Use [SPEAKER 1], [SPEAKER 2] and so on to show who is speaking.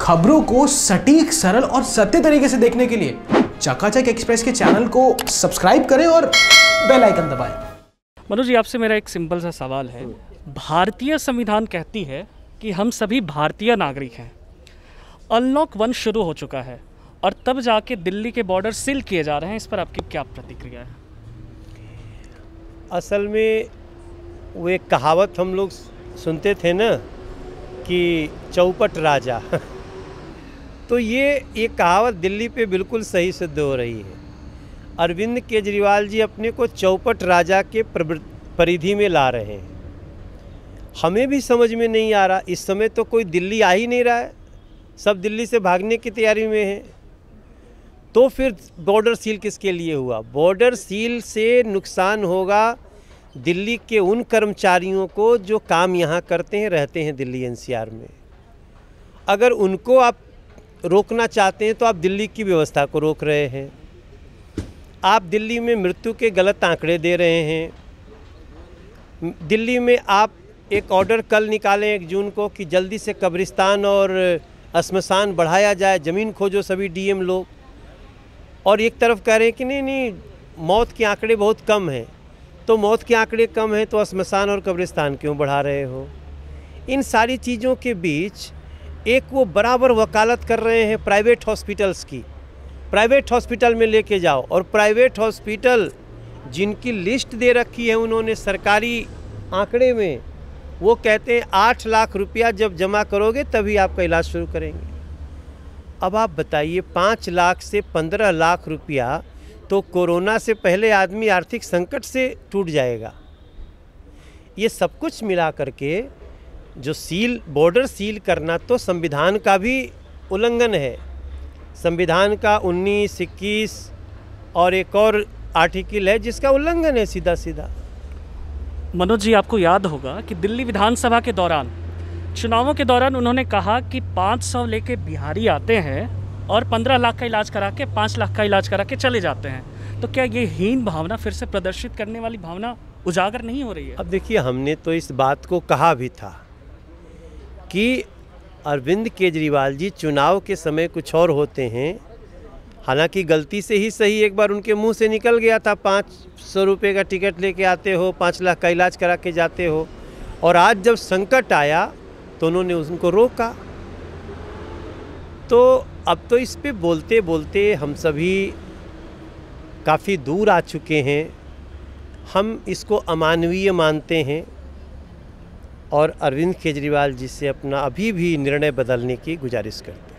[SPEAKER 1] खबरों को सटीक, सरल और सत्य तरीके से देखने के लिए चकाचक एक्सप्रेस के चैनल को सब्सक्राइब करें और बेल आइकन दबाएं।
[SPEAKER 2] मनोज जी, आपसे मेरा एक सिंपल सा सवाल है। भारतीय संविधान कहती है कि हम सभी भारतीय नागरिक हैं। अनलॉक 1 शुरू हो चुका है और तब जाके दिल्ली के बॉर्डर सील किए जा रहे हैं। इस पर आपकी क्या प्रतिक्रिया है?
[SPEAKER 3] असल में वो एक कहावत हम लोग सुनते थे ना कि चौपट राजा तो ये कहावत दिल्ली पे बिल्कुल सही सिद्ध हो रही है। अरविंद केजरीवाल जी अपने को चौपट राजा के परिधि में ला रहे हैं। हमें भी समझ में नहीं आ रहा, इस समय तो कोई दिल्ली आ ही नहीं रहा है, सब दिल्ली से भागने की तैयारी में है। तो फिर बॉर्डर सील किसके लिए हुआ? बॉर्डर सील से नुकसान होगा दिल्ली के उन कर्मचारियों को जो काम यहाँ करते हैं, रहते हैं दिल्ली एनसीआर में। अगर उनको आप रोकना चाहते हैं तो आप दिल्ली की व्यवस्था को रोक रहे हैं। आप दिल्ली में मृत्यु के गलत आंकड़े दे रहे हैं। दिल्ली में आप एक ऑर्डर कल निकालें 1 जून को कि जल्दी से कब्रिस्तान और श्मशान बढ़ाया जाए, ज़मीन खोजो सभी डीएम लोग, और एक तरफ कह रहे हैं कि नहीं मौत के आंकड़े बहुत कम हैं। तो मौत के आंकड़े कम हैं तो श्मशान और कब्रिस्तान क्यों बढ़ा रहे हो? इन सारी चीज़ों के बीच एक वो बराबर वकालत कर रहे हैं प्राइवेट हॉस्पिटल्स की। प्राइवेट हॉस्पिटल में लेके जाओ, और प्राइवेट हॉस्पिटल जिनकी लिस्ट दे रखी है उन्होंने सरकारी आंकड़े में, वो कहते हैं 8 लाख रुपया जब जमा करोगे तभी आपका इलाज शुरू करेंगे। अब आप बताइए 5 लाख से 15 लाख रुपया तो कोरोना से पहले आदमी आर्थिक संकट से टूट जाएगा। ये सब कुछ मिला करके जो बॉर्डर सील करना तो संविधान का भी उल्लंघन है। संविधान का 19, 21 और एक और आर्टिकल है जिसका उल्लंघन है सीधा सीधा।
[SPEAKER 2] मनोज जी, आपको याद होगा कि दिल्ली विधानसभा के दौरान, चुनावों के दौरान उन्होंने कहा कि 500 लेके बिहारी आते हैं और 15 लाख का इलाज करा के 5 लाख का इलाज करा के चले जाते हैं। तो क्या ये हीन भावना फिर से प्रदर्शित करने वाली भावना उजागर नहीं हो रही है?
[SPEAKER 3] अब देखिए, हमने तो इस बात को कहा भी था कि अरविंद केजरीवाल जी चुनाव के समय कुछ और होते हैं। हालांकि गलती से ही सही एक बार उनके मुंह से निकल गया था 500 रुपये का टिकट लेके आते हो, 5 लाख का इलाज करा के जाते हो, और आज जब संकट आया तो उन्होंने उनको रोका। तो अब तो इस पे बोलते बोलते हम सभी काफ़ी दूर आ चुके हैं। हम इसको अमानवीय मानते हैं और अरविंद केजरीवाल जी से अपना अभी भी निर्णय बदलने की गुजारिश करते हैं।